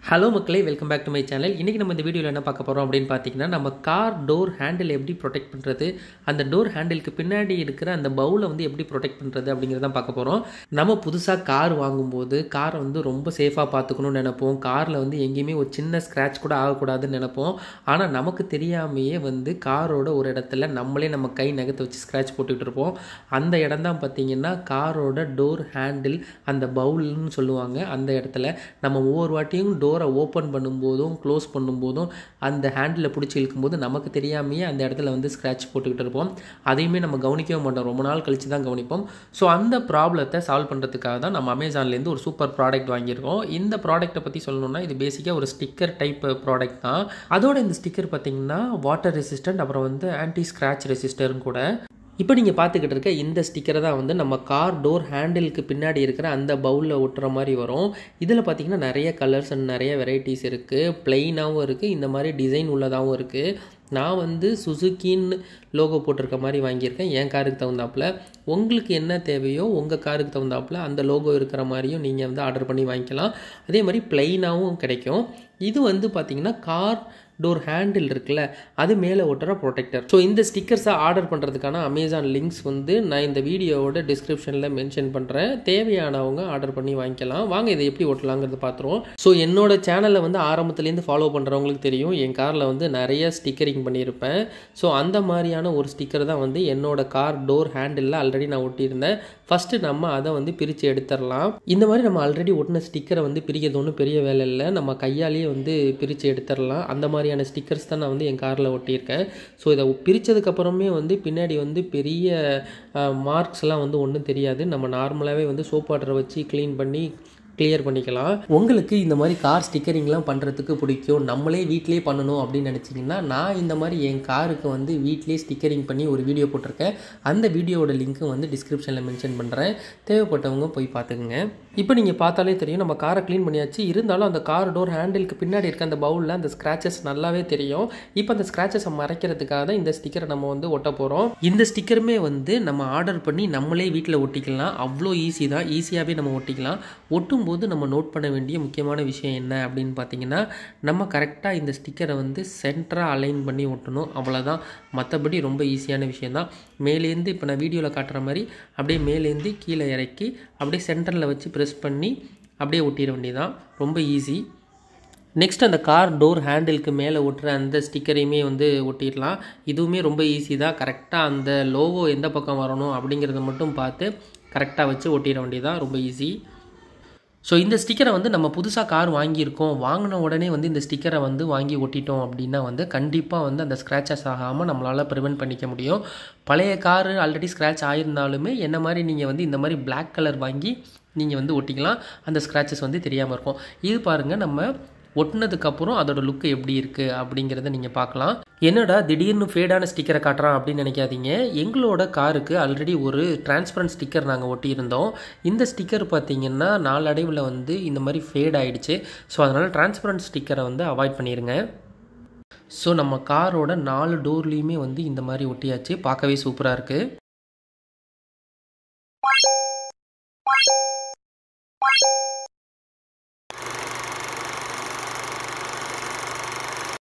Hello மக்களே, welcome back to my channel. இன்றைக்கி நம்ம இந்த வீடியோவில் என்ன பார்க்க போகிறோம் அப்படின்னு பார்த்தீங்கன்னா, நம்ம கார் டோர் ஹேண்டில் எப்படி ப்ரொடெக்ட் பண்ணுறது, அந்த டோர் ஹேண்டிலுக்கு பின்னாடி இருக்கிற அந்த பவுலை வந்து எப்படி ப்ரொடெக்ட் பண்ணுறது அப்படிங்கிறதான் பார்க்க போகிறோம். நம்ம புதுசாக கார் வாங்கும்போது காரை வந்து ரொம்ப சேஃபாக பார்த்துக்கணும்னு நினைப்போம். காரில் வந்து எங்கேயுமே ஒரு சின்ன ஸ்க்ராட்ச் கூட ஆகக்கூடாதுன்னு நினைப்போம். ஆனால் நமக்கு தெரியாமையே வந்து காரோட ஒரு இடத்துல நம்மளே நம்ம கை நகத்தை வச்சு ஸ்க்ராட்ச் போட்டுக்கிட்டு இருப்போம். அந்த இடம் தான் பார்த்தீங்கன்னா காரோட டோர் ஹேண்டில், அந்த பவுல்னு சொல்லுவாங்க. அந்த இடத்துல நம்ம ஒவ்வொரு வாட்டியும் டோரை ஓப்பன் பண்ணும்போதும் க்ளோஸ் பண்ணும்போதும் அந்த ஹேண்டில் பிடிச்சி இழுக்கும்போது நமக்கு தெரியாமையே அந்த இடத்துல வந்து ஸ்க்ராட்ச் போட்டுக்கிட்டு இருப்போம். அதையுமே நம்ம கவனிக்கவே மாட்டோம், ரொம்ப நாள் கழித்து தான் கவனிப்போம். ஸோ அந்த ப்ராப்ளத்தை சால்வ் பண்ணுறதுக்காக தான் நம்ம அமேசான்லேருந்து ஒரு சூப்பர் ப்ராடக்ட் வாங்கியிருக்கோம். இந்த ப்ராடக்ட்டை பற்றி சொல்லணும்னா, இது பேசிக்காக ஒரு ஸ்டிக்கர் டைப் ப்ராடக்ட் தான். அதோட இந்த ஸ்டிக்கர் பார்த்திங்கன்னா வாட்டர் ரெசிஸ்டன்ட், அப்புறம் வந்து ஆன்டி ஸ்க்ராட்ச் ரெசிஸ்டரும் கூட. இப்போ நீங்கள் பார்த்துக்கிட்டு இருக்க இந்த ஸ்டிக்கரை தான் வந்து நம்ம கார் டோர் ஹேண்டிலுக்கு பின்னாடி இருக்கிற அந்த பவுலில் ஒட்டுற மாதிரி வரும். இதில் பார்த்திங்கன்னா நிறைய கலர்ஸ் அண்ட் நிறைய வெரைட்டிஸ் இருக்குது. ப்ளெயினாகவும் இருக்குது, இந்த மாதிரி டிசைன் உள்ளதாகவும் இருக்குது. நான் வந்து சுசுக்கின்னு லோகோ போட்டிருக்க மாதிரி வாங்கியிருக்கேன் என் காருக்கு தகுந்தாப்பில். உங்களுக்கு என்ன தேவையோ உங்கள் காருக்கு தகுந்தாப்பில் அந்த லோகோ இருக்கிற மாதிரியும் நீங்கள் வந்து ஆர்டர் பண்ணி வாங்கிக்கலாம். அதே மாதிரி ப்ளெயினாகவும் கிடைக்கும். இது வந்து பார்த்திங்கன்னா கார் டோர் ஹேண்டில் இருக்குல்ல, அது மேலே ஒட்டுற ப்ரொடெக்டர். ஸோ இந்த ஸ்டிக்கர்ஸை ஆர்டர் பண்ணுறதுக்கான அமேசான் லிங்க்ஸ் வந்து நான் இந்த வீடியோவோட டிஸ்கிரிப்ஷனில் மென்ஷன் பண்ணுறேன். தேவையானவங்க ஆர்டர் பண்ணி வாங்கிக்கலாம். வாங்க இதை எப்படி ஒட்டலாங்கிறது பார்த்துருவோம். ஸோ என்னோட சேனலை வந்து ஆரம்பத்துலேருந்து ஃபாலோ பண்ணுறவங்களுக்கு தெரியும், என் காரில் வந்து நிறைய ஸ்டிக்கரிங் பண்ணியிருப்பேன். ஸோ அந்த மாதிரியான ஒரு ஸ்டிக்கர் தான் வந்து என்னோட கார் டோர் ஹேண்டிலில் ஆல்ரெடி நான் ஒட்டியிருந்தேன். ஃபஸ்ட்டு நம்ம அதை வந்து பிரித்து எடுத்துடலாம். இந்த மாதிரி நம்ம ஆல்ரெடி ஒட்டின ஸ்டிக்கரை வந்து பிரிக்கிறது ஒன்றும் பெரிய வேலை இல்லை, நம்ம கையாலேயே வந்து பிரித்து எடுத்துடலாம். அந்த மாதிரியான ஸ்டிக்கர்ஸ் தான் நான் வந்து என் காரில் ஒட்டியிருக்கேன். ஸோ இதை பிரித்ததுக்கப்புறமே வந்து பின்னாடி வந்து பெரிய மார்க்ஸ்லாம் வந்து ஒன்றும் தெரியாது. நம்ம நார்மலாகவே வந்து சோப் வாட்டரை வச்சு க்ளீன் பண்ணி கிளியர் பண்ணிக்கலாம். உங்களுக்கு இந்த மாதிரி கார் ஸ்டிக்கரிங்லாம் பண்ணுறதுக்கு பிடிக்கும், நம்மளே வீட்டிலே பண்ணணும் அப்படின்னு நினச்சிங்கன்னா, நான் இந்த மாதிரி என் காருக்கு வந்து வீட்டிலே ஸ்டிக்கரிங் பண்ணி ஒரு வீடியோ போட்டிருக்கேன். அந்த வீடியோவோட லிங்க்கு வந்து டிஸ்கிரிப்ஷனில் மென்ஷன் பண்ணுறேன், தேவைப்பட்டவங்க போய் பார்த்துக்குங்க. இப்போ நீங்கள் பார்த்தாலே தெரியும், நம்ம காரை க்ளீன் பண்ணியாச்சு. இருந்தாலும் அந்த கார் டோர் ஹேண்டிலுக்கு பின்னாடி இருக்க அந்த பவுலில் அந்த ஸ்க்ராச்சஸ் நல்லாவே தெரியும். இப்போ அந்த ஸ்க்ராச்சஸை மறைக்கிறதுக்காக தான் இந்த ஸ்டிக்கரை நம்ம வந்து ஒட்ட போகிறோம். இந்த ஸ்டிக்கருமே வந்து நம்ம ஆர்டர் பண்ணி நம்மளே வீட்டில் ஒட்டிக்கலாம். அவ்வளோ ஈஸி தான், ஈஸியாகவே நம்ம ஒட்டிக்கலாம். ஒட்டும் போது நம்ம நோட் பண்ண வேண்டிய முக்கியமான விஷயம் என்ன அப்படின்னு பார்த்தீங்கன்னா, நம்ம கரெக்டாக இந்த ஸ்டிக்கரை வந்து சென்டராக அலைன் பண்ணி ஒட்டணும், அவ்வளோதான். மற்றபடி ரொம்ப ஈஸியான விஷயந்தான். மேலேருந்து இப்போ நான் வீடியோவில் காட்டுற மாதிரி அப்படியே மேலேருந்து கீழே இறக்கி அப்படியே சென்டரில் வச்சு ப்ரெஸ் பண்ணி அப்படியே ஒட்டிட வேண்டியதான், ரொம்ப ஈஸி. நெக்ஸ்ட் அந்த கார் டோர் ஹேண்டிலுக்கு மேலே ஒட்டுற அந்த ஸ்டிக்கரையுமே வந்து ஒட்டிடலாம். இதுவுமே ரொம்ப ஈஸி தான். கரெக்டாக அந்த லோகோ எந்த பக்கம் வரணும் அப்படிங்கிறத மட்டும் பார்த்து கரெக்டாக வச்சு ஒட்டிட வேண்டியதான், ரொம்ப ஈஸி. ஸோ இந்த ஸ்டிக்கரை வந்து நம்ம புதுசாக கார் வாங்கியிருக்கோம், வாங்கின உடனே வந்து இந்த ஸ்டிக்கரை வந்து வாங்கி ஒட்டிட்டோம் அப்படின்னா வந்து கண்டிப்பாக வந்து அந்த ஸ்க்ராச்சஸ் ஆகாமல் நம்மளால் ப்ரிவென்ட் பண்ணிக்க முடியும். பழைய காரு ஆல்ரெடி ஸ்க்ராட்ச் ஆகியிருந்தாலுமே என்ன மாதிரி நீங்கள் வந்து இந்த மாதிரி பிளாக் கலர் வாங்கி நீங்கள் வந்து ஒட்டிக்கலாம், அந்த ஸ்க்ராச்சஸ் வந்து தெரியாமல் இருக்கும். இது பாருங்கள், நம்ம ஒட்டினதுக்கப்புறம் அதோட லுக்கு எப்படி இருக்குது அப்படிங்கிறத நீங்கள் பார்க்கலாம். என்னடா திடீர்னு ஃபேடான ஸ்டிக்கரை காட்டுறான் அப்படின்னு நினைக்காதீங்க. எங்களோட காருக்கு ஆல்ரெடி ஒரு டிரான்ஸ்பரண்ட் ஸ்டிக்கர் நாங்கள் ஒட்டியிருந்தோம். இந்த ஸ்டிக்கர் பார்த்திங்கன்னா நாளடைவில் வந்து இந்த மாதிரி ஃபேட் ஆகிடுச்சு. ஸோ அதனால் டிரான்ஸ்பரண்ட் ஸ்டிக்கரை வந்து அவாய்ட் பண்ணிடுங்க. ஸோ நம்ம காரோட 4 டோர்லேயுமே வந்து இந்த மாதிரி ஒட்டியாச்சு, பார்க்கவே சூப்பராக இருக்குது.